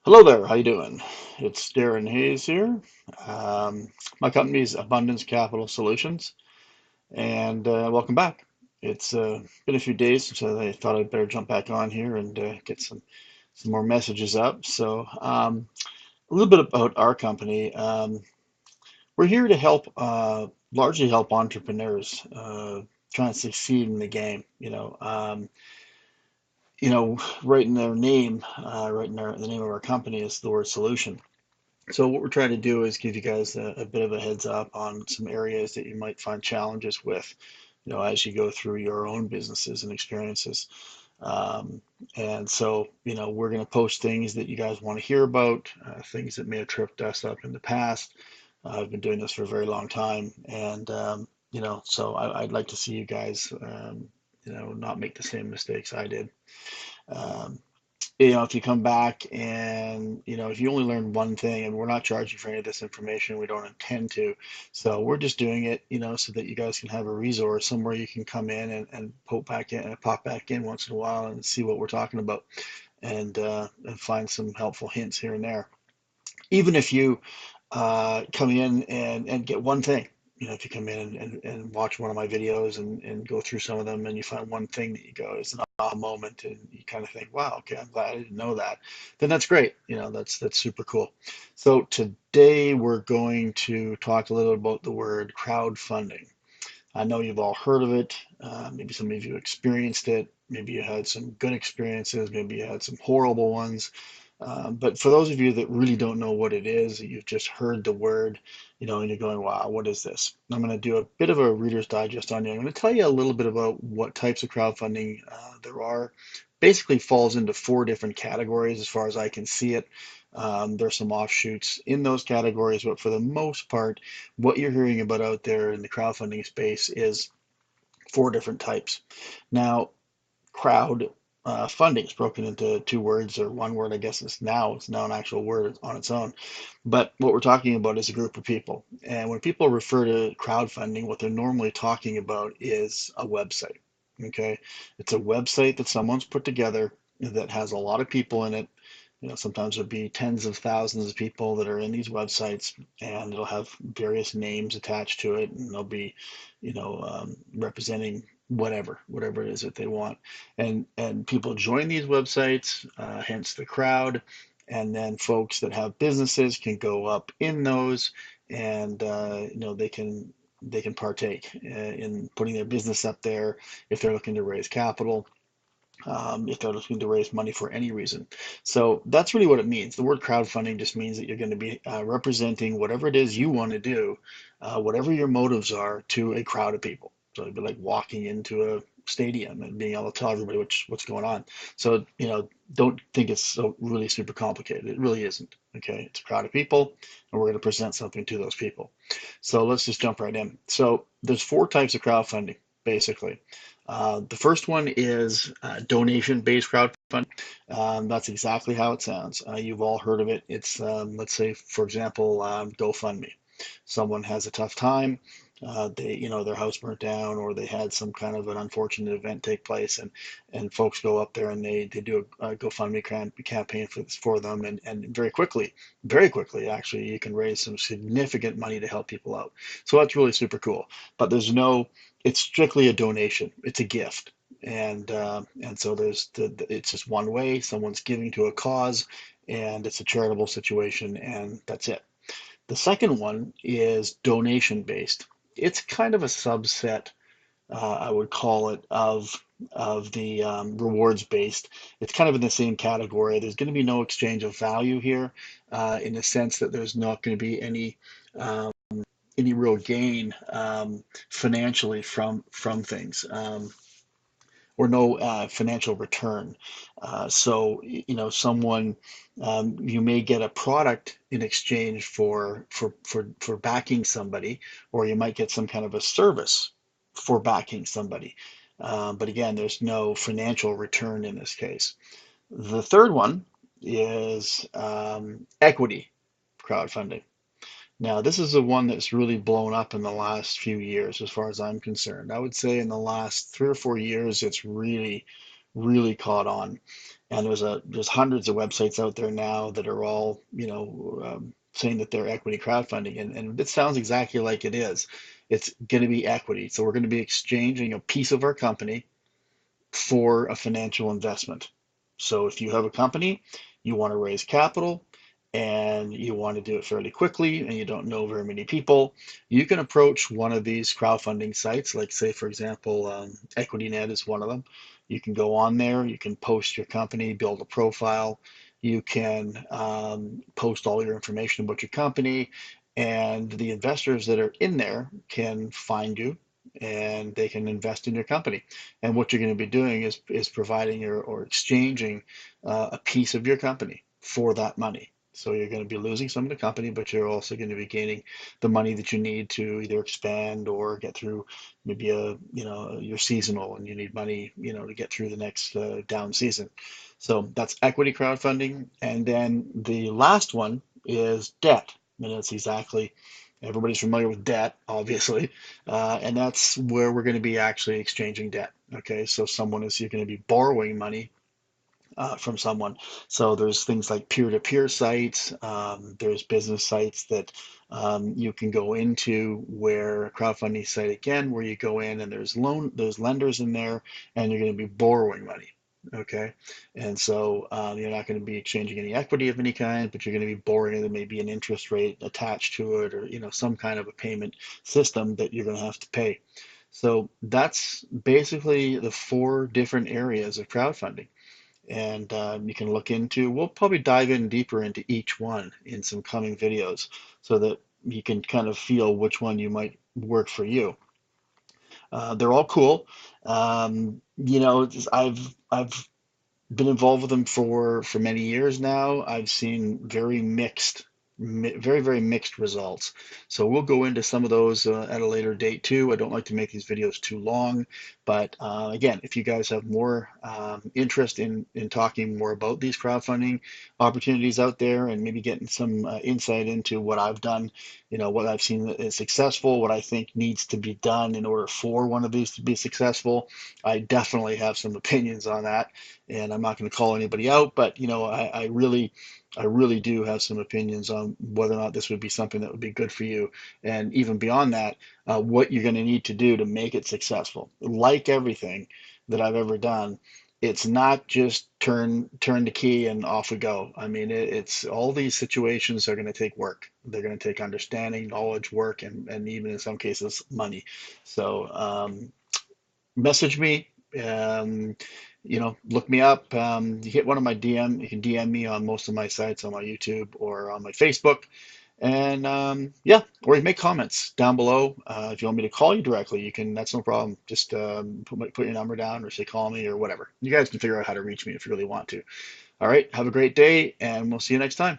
Hello there, how you doing? It's Darren Hayes here. Um, my company is Abundance Capital Solutions, and welcome back. It's been a few days since I thought I'd better jump back on here and get some more messages up. A little bit about our company. We're here to help, largely help entrepreneurs trying to succeed in the game. Right in their name, right in the name of our company is the word solution. So what we're trying to do is give you guys a bit of a heads up on some areas that you might find challenges with, as you go through your own businesses and experiences. Um, and so, we're going to post things that you guys want to hear about, things that may have tripped us up in the past. I've been doing this for a very long time, and I'd like to see you guys, not make the same mistakes I did. Um, if you come back and, if you only learn one thing, and we're not charging for any of this information, we don't intend to. So we're just doing it, so that you guys can have a resource somewhere you can come in and pop back in once in a while and see what we're talking about and find some helpful hints here and there. Even if you come in and get one thing. If you come in and watch one of my videos and go through some of them and you find one thing that you go, it's an aha moment and you kind of think, wow, okay, I'm glad I didn't know that. Then that's great. That's super cool. So today we're going to talk a little about the word crowdfunding. I know you've all heard of it. Maybe some of you experienced it. Maybe you had some good experiences. Maybe you had some horrible ones. But for those of you that really don't know what it is, you've just heard the word, and you're going, wow, what is this? I'm going to do a bit of a Reader's Digest on you. I'm going to tell you a little bit about what types of crowdfunding there are. Basically falls into four different categories as far as I can see it. There's some offshoots in those categories, but for the most part, what you're hearing about out there in the crowdfunding space is four different types. Now, crowd funding is broken into two words or one word, I guess it's now an actual word on its own. But what we're talking about is a group of people. And when people refer to crowdfunding, what they're normally talking about is a website. Okay. It's a website that someone's put together that has a lot of people in it. Sometimes there'll be tens of thousands of people that are in these websites, and it'll have various names attached to it, and they'll be, representing whatever it is that they want. And people join these websites, hence the crowd, and then folks that have businesses can go up in those, and they can partake in putting their business up there if they're looking to raise capital, if they're looking to raise money for any reason. So that's really what it means. The word crowdfunding just means that you're going to be representing whatever it is you want to do, whatever your motives are, to a crowd of people. So it'd be like walking into a stadium and being able to tell everybody what's going on. So, don't think it's so really super complicated. It really isn't. Okay, it's a crowd of people, and we're going to present something to those people. So let's just jump right in. So there's four types of crowdfunding, basically. The first one is donation-based crowdfunding. That's exactly how it sounds. You've all heard of it. It's, let's say, for example, GoFundMe. Someone has a tough time. Their house burnt down, or they had some kind of an unfortunate event take place, and folks go up there and they do a GoFundMe campaign for them, and very quickly, actually, you can raise some significant money to help people out. So that's really super cool. But it's strictly a donation. It's a gift. And so it's just one way. Someone's giving to a cause, and it's a charitable situation, and that's it. The second one is donation based. It's kind of a subset, I would call it, of the rewards based. It's kind of in the same category. There's going to be no exchange of value here, in the sense that there's not going to be um, any real gain financially from things. Or no financial return. So, someone, you may get a product in exchange for backing somebody, or you might get some kind of a service for backing somebody. But again, there's no financial return in this case. The third one is equity crowdfunding. Now, this is the one that's really blown up in the last few years, as far as I'm concerned. I would say in the last 3 or 4 years, it's really, really caught on. And there's hundreds of websites out there now that are all, saying that they're equity crowdfunding, and it sounds exactly like it is. It's going to be equity. So we're going to be exchanging a piece of our company for a financial investment. So if you have a company, you want to raise capital and you want to do it fairly quickly and you don't know very many people, you can approach one of these crowdfunding sites, like say, for example, EquityNet is one of them. You can go on there, you can post your company, build a profile, you can post all your information about your company, and the investors that are in there can find you and they can invest in your company. And what you're going to be doing is providing or exchanging a piece of your company for that money. So you're going to be losing some of the company, but you're also going to be gaining the money that you need to either expand or get through maybe you're seasonal and you need money, to get through the next down season. So that's equity crowdfunding. And then the last one is debt. And it's exactly, everybody's familiar with debt, obviously, and that's where we're going to be actually exchanging debt. Okay, so you're going to be borrowing money from someone. So there's things like peer-to-peer sites. There's business sites that you can go into, where a crowdfunding site again, where you go in and there's lenders in there, and you're going to be borrowing money. Okay, and so you're not going to be exchanging any equity of any kind, but you're going to be borrowing. There may be an interest rate attached to it, or some kind of a payment system that you're going to have to pay. So that's basically the four different areas of crowdfunding, and you can look into. We'll probably dive in deeper into each one in some coming videos so that you can kind of feel which one you might work for you. They're all cool. I've been involved with them for many years now. I've seen very, very mixed results. So we'll go into some of those at a later date too. I don't like to make these videos too long, but again, if you guys have more interest in talking more about these crowdfunding opportunities out there and maybe getting some insight into what I've done, what I've seen that is successful, what I think needs to be done in order for one of these to be successful, I definitely have some opinions on that, and I'm not going to call anybody out, but I really do have some opinions on whether or not this would be something that would be good for you, and even beyond that, what you're going to need to do to make it successful. Like everything that I've ever done, it's not just turn the key and off we go. I mean, it's all these situations are going to take work. They're going to take understanding, knowledge, work, and even in some cases money. So message me, um, look me up. You hit one of my DM. You can DM me on most of my sites, on my YouTube or on my Facebook. And yeah, or you make comments down below. If you want me to call you directly, you can. That's no problem. Just put your number down or say call me or whatever. You guys can figure out how to reach me if you really want to. All right, have a great day, and we'll see you next time.